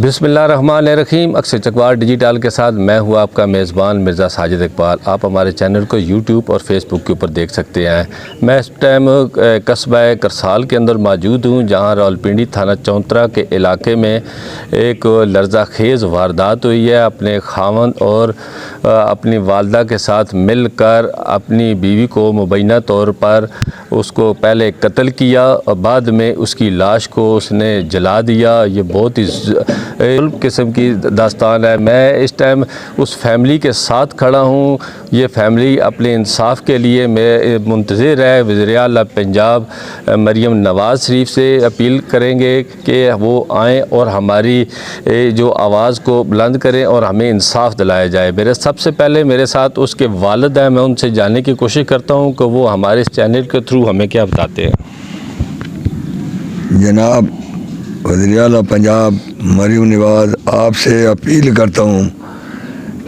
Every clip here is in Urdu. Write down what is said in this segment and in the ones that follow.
بسم اللہ الرحمن الرحیم۔ اکثر چکوال ڈیجیٹل کے ساتھ میں ہوں آپ کا میزبان مرزا ساجد اقبال۔ آپ ہمارے چینل کو یوٹیوب اور فیس بک کے اوپر دیکھ سکتے ہیں۔ میں اس ٹائم قصبہ کرسال کے اندر موجود ہوں، جہاں راولپنڈی تھانہ چونترا کے علاقے میں ایک لرزہ خیز واردات ہوئی ہے۔ اپنے خاوند اور اپنی والدہ کے ساتھ مل کر اپنی بیوی کو مبینہ طور پر اس کو پہلے قتل کیا اور بعد میں اس کی لاش کو اس نے جلا دیا۔ یہ بہت ہی قسم کی داستان ہے۔ میں اس ٹائم اس فیملی کے ساتھ کھڑا ہوں۔ یہ فیملی اپنے انصاف کے لیے میں منتظر ہے۔ وزیر اعلیٰ پنجاب مریم نواز شریف سے اپیل کریں گے کہ وہ آئیں اور ہماری جو آواز کو بلند کریں اور ہمیں انصاف دلایا جائے۔ سب سے پہلے میرے ساتھ اس کے والد ہیں، میں ان سے جاننے کی کوشش کرتا ہوں کہ وہ ہمارے اس چینل کے تھرو ہمیں کیا بتاتے ہیں۔ جناب وزیر اعلیٰ پنجاب مریم نواز، آپ سے اپیل کرتا ہوں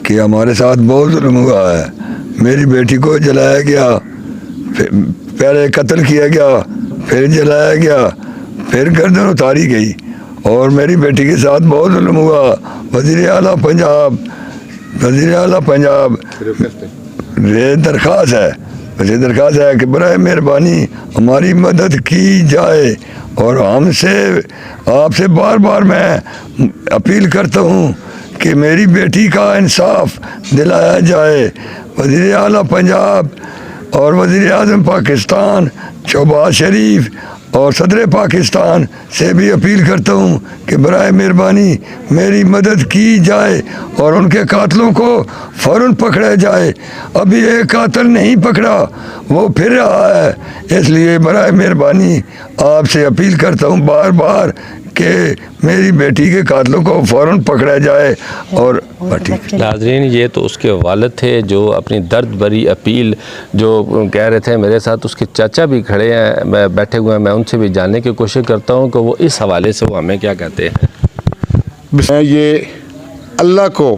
کہ ہمارے ساتھ بہت ظلم ہوا ہے۔ میری بیٹی کو جلایا گیا، پہلے قتل کیا گیا، پھر جلایا گیا، پھر گردن اتاری گئی اور میری بیٹی کے ساتھ بہت ظلم ہوا۔ وزیر اعلیٰ پنجاب یہ درخواست ہے کہ برائے مہربانی ہماری مدد کی جائے اور آپ سے بار بار میں اپیل کرتا ہوں کہ میری بیٹی کا انصاف دلایا جائے۔ وزیر اعلیٰ پنجاب اور وزیر اعظم پاکستان شہباز شریف اور صدر پاکستان سے بھی اپیل کرتا ہوں کہ برائے مہربانی میری مدد کی جائے اور ان کے قاتلوں کو فوراً پکڑا جائے۔ ابھی ایک قاتل نہیں پکڑا، وہ پھر رہا ہے۔ اس لیے برائے مہربانی آپ سے اپیل کرتا ہوں بار بار کہ میری بیٹی کے قاتلوں کو فوراً پکڑا جائے۔ اور ناظرین، یہ تو اس کے والد تھے جو اپنی درد بری اپیل جو کہہ رہے تھے۔ میرے ساتھ اس کے چاچا بھی کھڑے ہیں، بیٹھے ہوئے ہیں، میں ان سے بھی جاننے کی کوشش کرتا ہوں کہ وہ اس حوالے سے وہ ہمیں کیا کہتے ہیں۔ میں یہ اللہ کو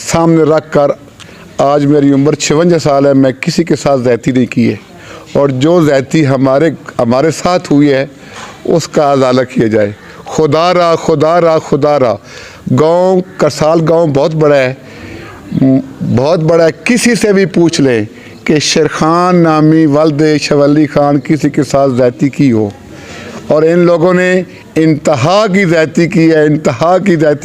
سامنے رکھ کر، آج میری عمر 56 سال ہے، میں کسی کے ساتھ زیادتی نہیں کی ہے، اور جو زیادتی ہمارے ساتھ ہوئی ہے اس کا ازالہ کیا جائے۔ خدا را گاؤں کرسال گاؤں بہت بڑا ہے، کسی سے بھی پوچھ لیں کہ شیرخان نامی ولد شولی خان کسی کے ساتھ زیادتی کی ہو، اور ان لوگوں نے انتہا کی زیادتی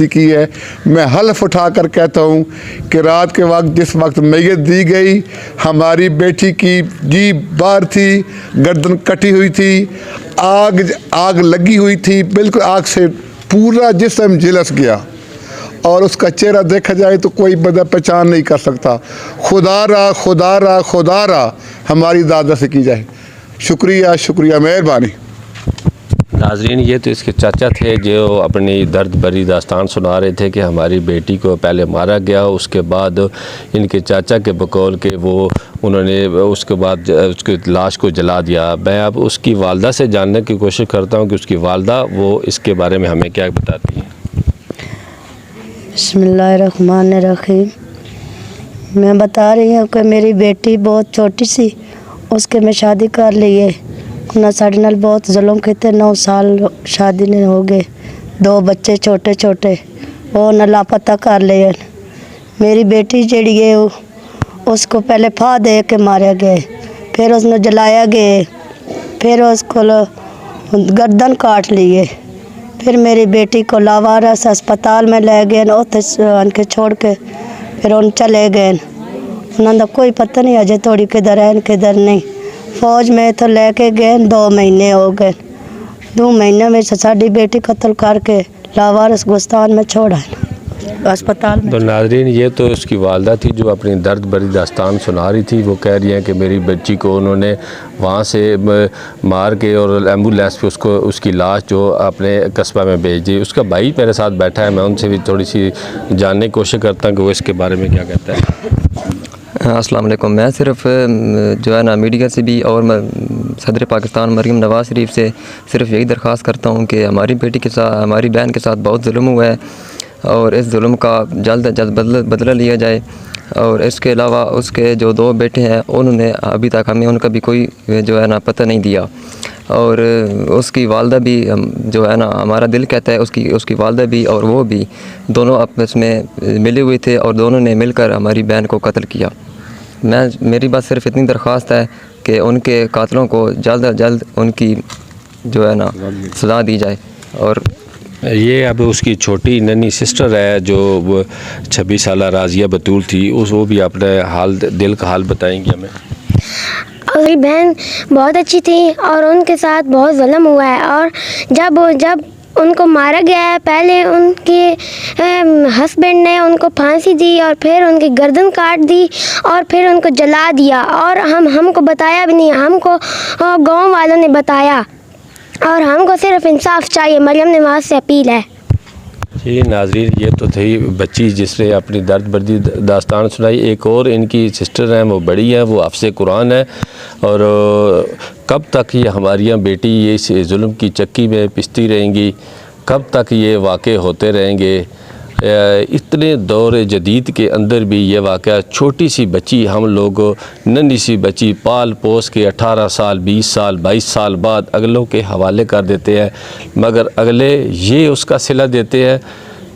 کی ہے۔ میں حلف اٹھا کر کہتا ہوں کہ رات کے وقت جس وقت میت دی گئی، ہماری بیٹی کی جیب باہر تھی، گردن کٹی ہوئی تھی، آگ لگی ہوئی تھی، بالکل آگ سے پورا جسم جلس گیا، اور اس کا چہرہ دیکھا جائے تو کوئی بندہ پہچان نہیں کر سکتا۔ خدا را ہماری دادا سے کی جائے۔ شکریہ، مہربانی۔ ناظرین، یہ تو اس کے چاچا تھے جو اپنی درد بری داستان سنا رہے تھے کہ ہماری بیٹی کو پہلے مارا گیا، اس کے بعد ان کے چاچا کے بقول کہ انہوں نے اس کے بعد اس کی لاش کو جلا دیا۔ میں اب اس کی والدہ سے جاننے کی کوشش کرتا ہوں کہ اس کی والدہ وہ اس کے بارے میں ہمیں کیا بتاتی ہیں۔ بسم اللہ الرحمن الرحیم۔ میں بتا رہی ہوں کہ میری بیٹی بہت چھوٹی سی، اس کے میں شادی کر لی ہے۔ انہیں ساڑھے نال بہت ظلم کیتے، 9 سال شادی نے ہو گئے، 2 بچے چھوٹے، وہ نہ لاپتہ کر لے۔ میری بیٹی جڑی ہے اس کو پہلے پھا دے کے ماریا گئے، پھر اس نے جلایا گئے، پھر اس کو گردن کاٹ لیے، پھر میری بیٹی کو لاوارث اسپتال میں لے گئے، ان کے چھوڑ کے پھر ان چلے گئے۔ انہوں کا کوئی پتہ نہیں اجے تھوڑی کدھر ہے کدھر نہیں۔ فوج میں تو لے کے گئے، 2 مہینے ہو گئے، 2 مہینے میں ساڑی بیٹی قتل کر کے لاوارث گستان میں چھوڑا ہے اسپتال میں۔ تو ناظرین، یہ تو اس کی والدہ تھی جو اپنی درد بری داستان سنا رہی تھی۔ وہ کہہ رہی ہیں کہ میری بچی کو انہوں نے وہاں سے مار کے اور ایمبولینس پہ اس کی لاش جو اپنے قصبہ میں بھیج دی۔ اس کا بھائی میرے ساتھ بیٹھا ہے، میں ان سے بھی تھوڑی سی جاننے کی کوشش کرتا ہوں کہ وہ اس کے بارے میں کیا کہتا ہے۔ السلام علیکم۔ میں صرف جو ہے نا میڈیا سے بھی اور صدر پاکستان مریم نواز شریف سے صرف یہی درخواست کرتا ہوں کہ ہماری بیٹی کے ساتھ، ہماری بہن کے ساتھ بہت ظلم ہوا ہے، اور اس ظلم کا جلد از جلد بدلہ لیا جائے۔ اور اس کے علاوہ اس کے جو 2 بیٹے ہیں، انہوں نے ابھی تک ہمیں ان کا بھی کوئی جو ہے نا پتہ نہیں دیا۔ اور اس کی والدہ بھی جو ہے نا ہمارا دل کہتا ہے اس کی والدہ بھی اور وہ بھی دونوں آپس میں ملے ہوئے تھے اور دونوں نے مل کر ہماری بہن کو قتل کیا. میری بات صرف اتنی درخواست ہے کہ ان کے قاتلوں کو جلد از جلد ان کی جو ہے نا سزا دی جائے. اور یہ اب اس کی چھوٹی ننھی سسٹر ہے جو 26 سالہ راضیہ بطول تھی، وہ بھی اپنے دل کا حال بتائیں گی ہمیں. میری بہن بہت اچھی تھی اور ان کے ساتھ بہت ظلم ہوا ہے، اور جب ان کو مارا گیا ہے پہلے ان کے ہسبینڈ نے ان کو پھانسی دی اور پھر ان کی گردن کاٹ دی اور پھر ان کو جلا دیا، اور ہم کو بتایا بھی نہیں، ہم کو گاؤں والوں نے بتایا، اور ہم کو صرف انصاف چاہیے. مریم نواز سے اپیل ہے. جی ناظرین، یہ تو تھی بچی جس نے اپنی درد بردی داستان سنائی. ایک اور ان کی سسٹر ہیں، وہ بڑی ہیں، وہ حافظ قرآن ہے. اور کب تک یہ ہماری بیٹی یہ اس ظلم کی چکی میں پستی رہیں گی؟ کب تک یہ واقع ہوتے رہیں گے؟ اتنے دور جدید کے اندر بھی یہ واقعہ چھوٹی سی بچی، ہم لوگ ننھی سی بچی پال پوس کے 18 سال 20 سال 22 سال بعد اگلوں کے حوالے کر دیتے ہیں، مگر اگلے یہ اس کا صلہ دیتے ہیں.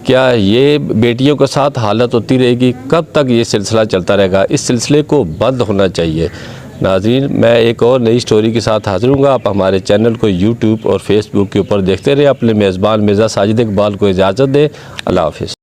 کیا یہ بیٹیوں کے ساتھ حالت ہوتی رہے گی؟ کب تک یہ سلسلہ چلتا رہے گا؟ اس سلسلے کو بند ہونا چاہیے. ناظرین، میں ایک اور نئی سٹوری کے ساتھ حاضر ہوں گا. آپ ہمارے چینل کو یوٹیوب اور فیس بک کے اوپر دیکھتے رہے. اپنے میزبان مرزا ساجد اقبال کو اجازت دیں. اللہ حافظ.